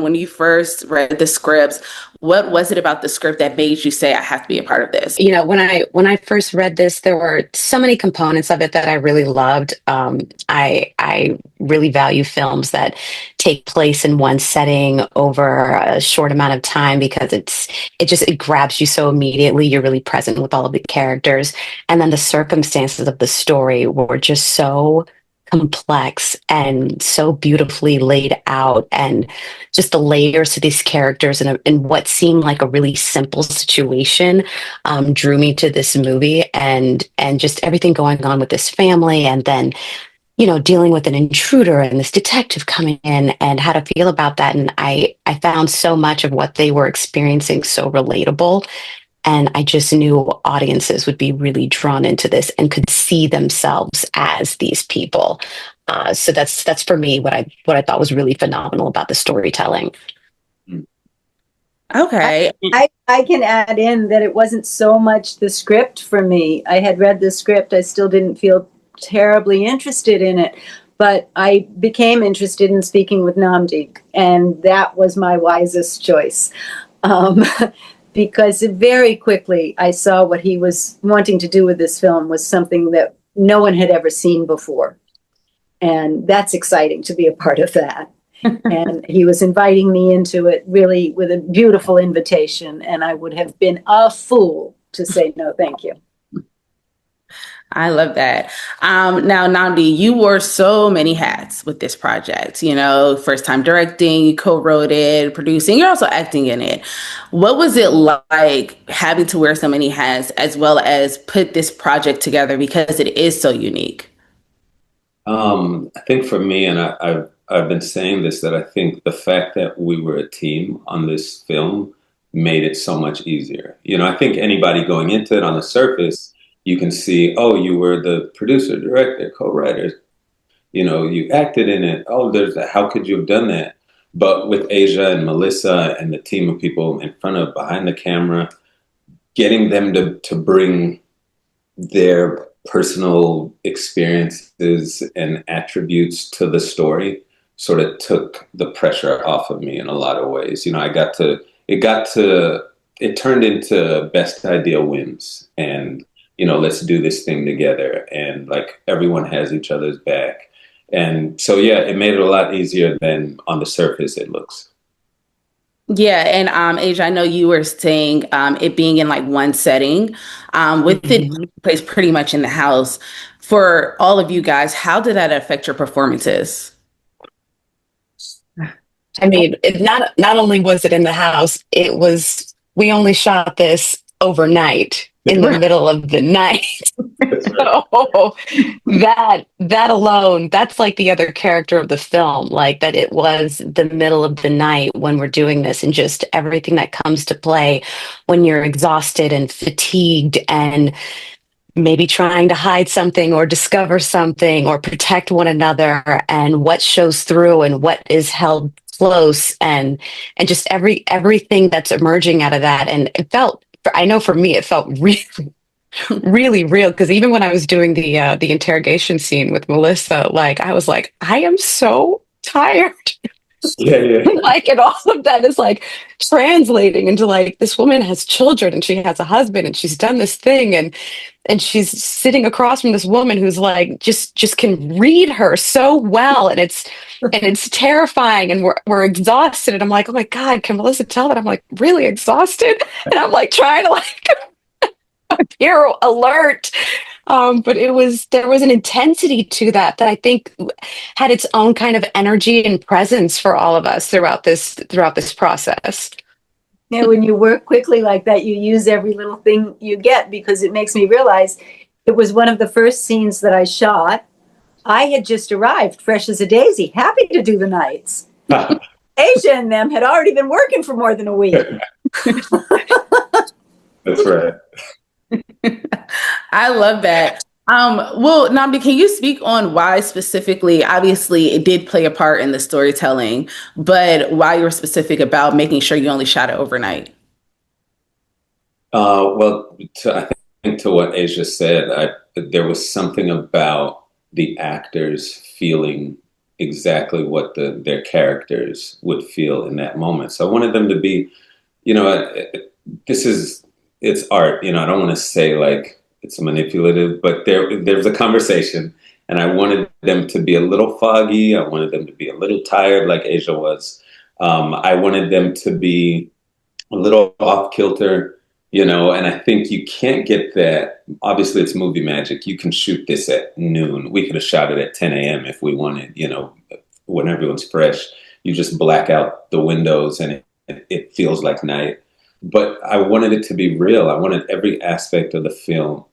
when you first read the scripts, what was it about the script that made you say, I have to be a part of this? When I first read this, there were so many components of it that I really loved. I really value films that take place in one setting over a short amount of time because it grabs you so immediately. You're really present with all of the characters, and then the circumstances of the story were just so complex and so beautifully laid out, and just the layers to these characters and what seemed like a really simple situation drew me to this movie, and just everything going on with this family, and then dealing with an intruder and this detective coming in and how to feel about that. And I found so much of what they were experiencing so relatable, and I just knew audiences would be really drawn into this and could see themselves as these people. So that's for me what I thought was really phenomenal about the storytelling. Okay. I can add in that it wasn't so much the script for me. I had read the script. I still didn't feel terribly interested in it, but I became interested in speaking with Nnamdi, and that was my wisest choice. Um, because very quickly I saw what he was wanting to do with this film was something that no one had ever seen before. And that's exciting to be a part of that. And he was inviting me into it really with a beautiful invitation, and I would have been a fool to say no, thank you. I love that. Now, Nnamdi, you wore so many hats with this project. First time directing, you co-wrote it, producing, you're also acting in it. What was it like having to wear so many hats as well as put this project together because it is so unique? I think for me, and I've been saying this, that I think the fact that we were a team on this film made it so much easier. I think anybody going into it on the surface, you can see, oh, you were the producer, director, co-writer, you acted in it. Oh, how could you have done that? But with Asia and Melissa and the team of people behind the camera, getting them to bring their personal experiences and attributes to the story sort of took the pressure off of me in a lot of ways. It turned into best idea wins, and let's do this thing together, and like everyone has each other's back. And so, yeah, it made it a lot easier than on the surface it looks. Yeah, and Asia, I know you were saying it being in like one setting, with it taking place pretty much in the house. For all of you guys, how did that affect your performances? I mean, not only was it in the house, we only shot this overnight in the middle of the night. So that alone, that's like the other character of the film, like that it was the middle of the night when we're doing this, and just everything that comes to play when you're exhausted and fatigued and maybe trying to hide something or discover something or protect one another, and what shows through and what is held close, and just everything that's emerging out of that. And I know for me it felt really really real, because even when I was doing the interrogation scene with Melissa, like I was like, I am so tired. Yeah, yeah. Like, and all of that is like translating into like, this woman has children and she has a husband and she's done this thing, and she's sitting across from this woman who's like just can read her so well, and it's terrifying, and we're exhausted, and I'm like, oh my God, can Melissa tell that I'm like really exhausted? And I'm like trying to like appear alert. But there was an intensity to that I think had its own kind of energy and presence for all of us throughout this process. Yeah, when you work quickly like that, you use every little thing you get, because it makes me realize it was one of the first scenes that I shot. I had just arrived, fresh as a daisy, happy to do the nights. Asia and them had already been working for more than a week. That's right. I love that. Well, Nnamdi, can you speak on why specifically, obviously it did play a part in the storytelling, but why you were specific about making sure you only shot it overnight? Well, I think to what Asia said, there was something about the actors feeling exactly what their characters would feel in that moment. So I wanted them to be, you know, this is it's art. You know, I don't want to say like it's manipulative, but there's a conversation, and I wanted them to be a little foggy. I wanted them to be a little tired, like Asia was. I wanted them to be a little off kilter, you know, and I think you can't get that. Obviously, it's movie magic. You can shoot this at noon. We could have shot it at 10 a.m. if we wanted, you know, when everyone's fresh. You just black out the windows and it feels like night. But I wanted it to be real. I wanted every aspect of the film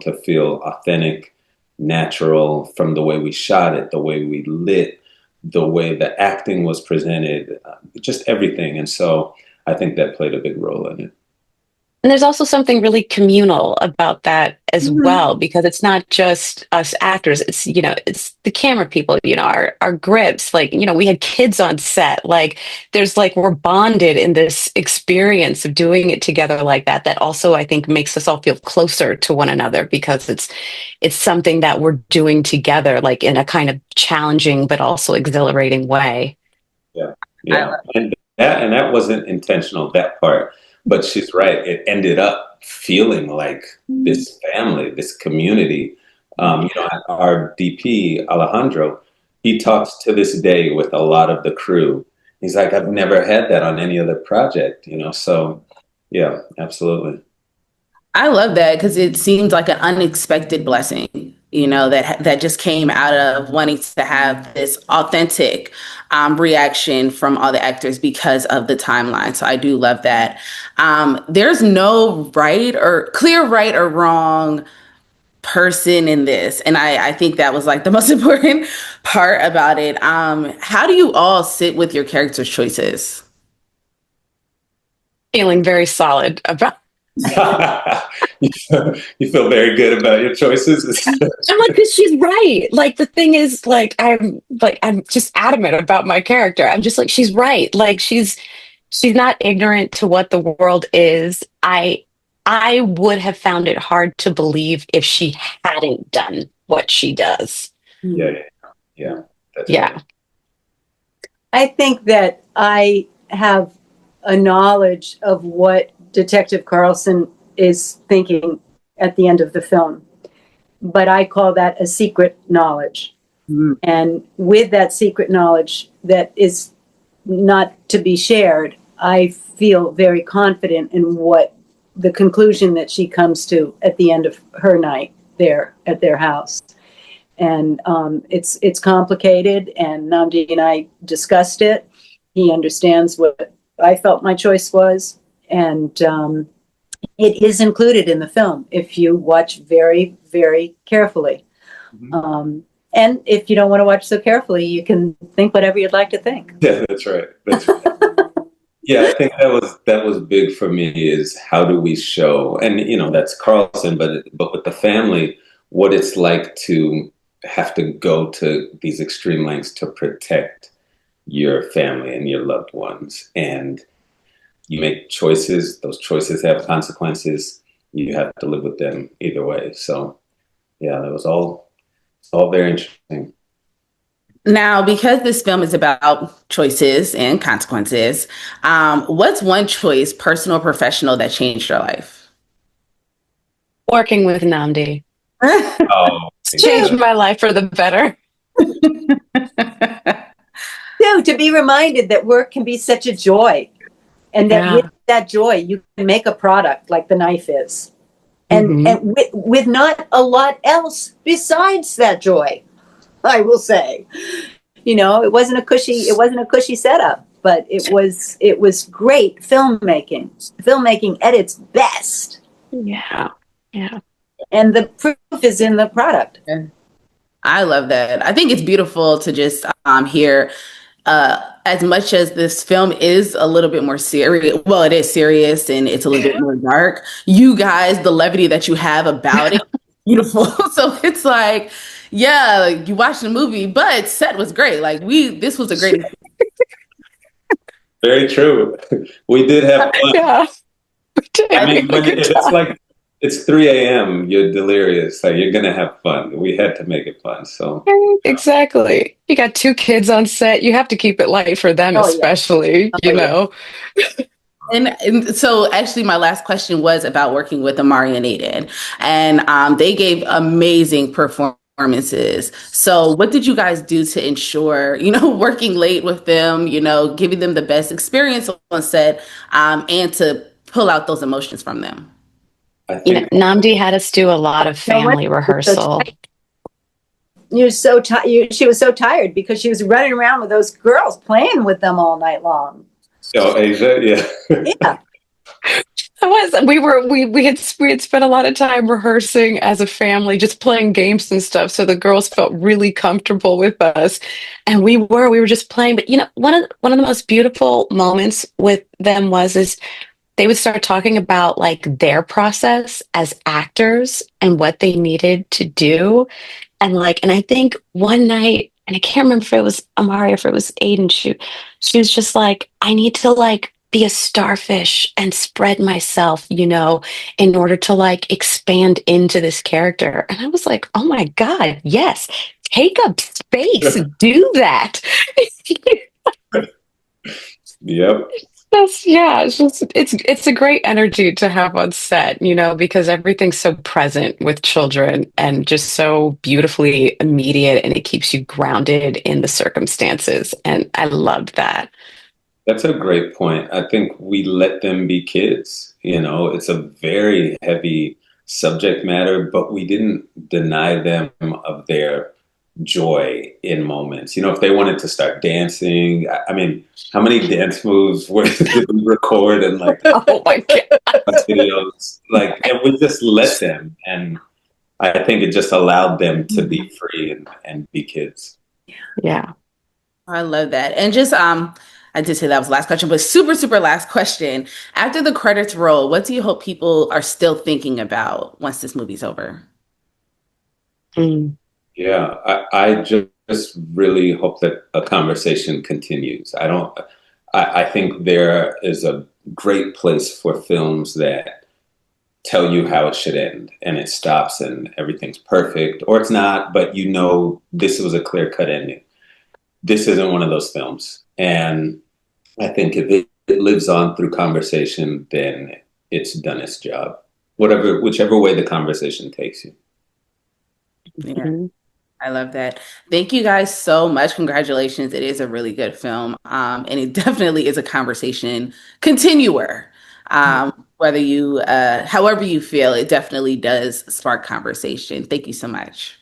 to feel authentic, natural, from the way we shot it, the way we lit, the way the acting was presented, just everything. And so I think that played a big role in it. And there's also something really communal about that as Mhm. well, because it's not just us actors. It's, you know, it's the camera people, you know, our grips, like, you know, we had kids on set. Like there's like, we're bonded in this experience of doing it together like that. That also, I think, makes us all feel closer to one another because it's something that we're doing together, like in a kind of challenging, but also exhilarating way. Yeah, I yeah, love and that wasn't intentional, that part. But she's right. It ended up feeling like this family, this community. You know, our DP Alejandro, he talks to this day with a lot of the crew. He's like, I've never had that on any other project. You know, so yeah, absolutely. I love that because it seems like an unexpected blessing, you know, that just came out of wanting to have this authentic reaction from all the actors because of the timeline. So I do love that. There's no right or wrong person in this, and I think that was like the most important part about it. How do you all sit with your characters' choices? Feeling very solid about. You feel very good about your choices. I'm like, because she's right. Like the thing is, I'm just adamant about my character. I'm just like, she's right. Like she's not ignorant to what the world is. I would have found it hard to believe if she hadn't done what she does. Yeah, yeah, yeah. That's right. Yeah. I think that I have a knowledge of what Detective Carlson is thinking at the end of the film, but I call that a secret knowledge. Mm. And with that secret knowledge that is not to be shared, I feel very confident in what the conclusion that she comes to at the end of her night there at their house. And it's complicated, and Nnamdi and I discussed it. He understands what I felt my choice was, and it is included in the film if you watch very, very carefully. Mhm. And if you don't want to watch so carefully, you can think whatever you'd like to think. Yeah, that's right. That's right. Yeah, I think that was big for me is how do we show, and you know that's Carlson, but with the family, what it's like to have to go to these extreme lengths to protect your family and your loved ones, and you make choices. Those choices have consequences. You have to live with them either way. So yeah, that was all very interesting. Now, because this film is about choices and consequences, what's one choice, personal or professional, that changed your life? Working with Namdi. Oh, It's changed my life for the better. So to be reminded that work can be such a joy, and that with Yeah. that joy, you can make a product like the knife is. And, Hmm. and with not a lot else besides that joy, I will say. You know, it wasn't a cushy setup, but it was great filmmaking at its best, Yeah. Yeah. and the proof is in the product. I love that. I think it's beautiful to just hear as much as this film is a little bit more serious. Well, it is serious and it's a little bit more dark. You guys, the levity that you have about it, beautiful. So it's like, yeah, like you watched the movie, but set was great. Like this was a great. very true. We did have fun. Yeah. We did. I I We mean, had a when good if it's time. like it's 3 a.m. You're delirious. Like you're gonna have fun. We had to make it fun. So Right, exactly. You got two kids on set. You have to keep it light for them, Oh yeah. especially, Oh you yeah. know. And so, actually, my last question was about working with Amari and Aiden, and they gave amazing performances. So, what did you guys do to ensure, working late with them, giving them the best experience on set, and to pull out those emotions from them? I think Nnamdi had us do a lot of No wonder family she was so rehearsal. tired. You're so tired. She was so tired because she was running around with those girls, playing with them all night long. so. Asia, yeah. Yeah. It was. We had spent a lot of time rehearsing as a family, just playing games and stuff. So the girls felt really comfortable with us, and we were just playing. But one of the most beautiful moments with them is they would start talking about like their process as actors and what they needed to do. And I think one night, and I can't remember if it was Amari or if it was Aiden, she was just like, I need to like be a starfish and spread myself, in order to like expand into this character. And I was like, oh my God, yes, take up space, do that. Yep. Yeah, it's a great energy to have on set, because everything's so present with children and just so beautifully immediate, and it keeps you grounded in the circumstances. And I loved that. That's a great point. I think we let them be kids. It's a very heavy subject matter, but we didn't deny them of their joy in moments. If they wanted to start dancing, I mean, how many dance moves were did we record and like Oh my God. videos? Like, and we just let them. And I think it just allowed them to be free and be kids. Yeah. I love that. And just I did say that was the last question, but super, super last question. After the credits roll, what do you hope people are still thinking about once this movie's over? Mm. Yeah, I just really hope that a conversation continues. I think there is a great place for films that tell you how it should end and it stops and everything's perfect or it's not, but this was a clear cut ending. This isn't one of those films. And I think if it lives on through conversation, then it's done its job. Whichever way the conversation takes you. Yeah. Mhm. I love that. Thank you guys so much. Congratulations. It is a really good film. And it definitely is a conversation continuer. However you feel, it definitely does spark conversation. Thank you so much.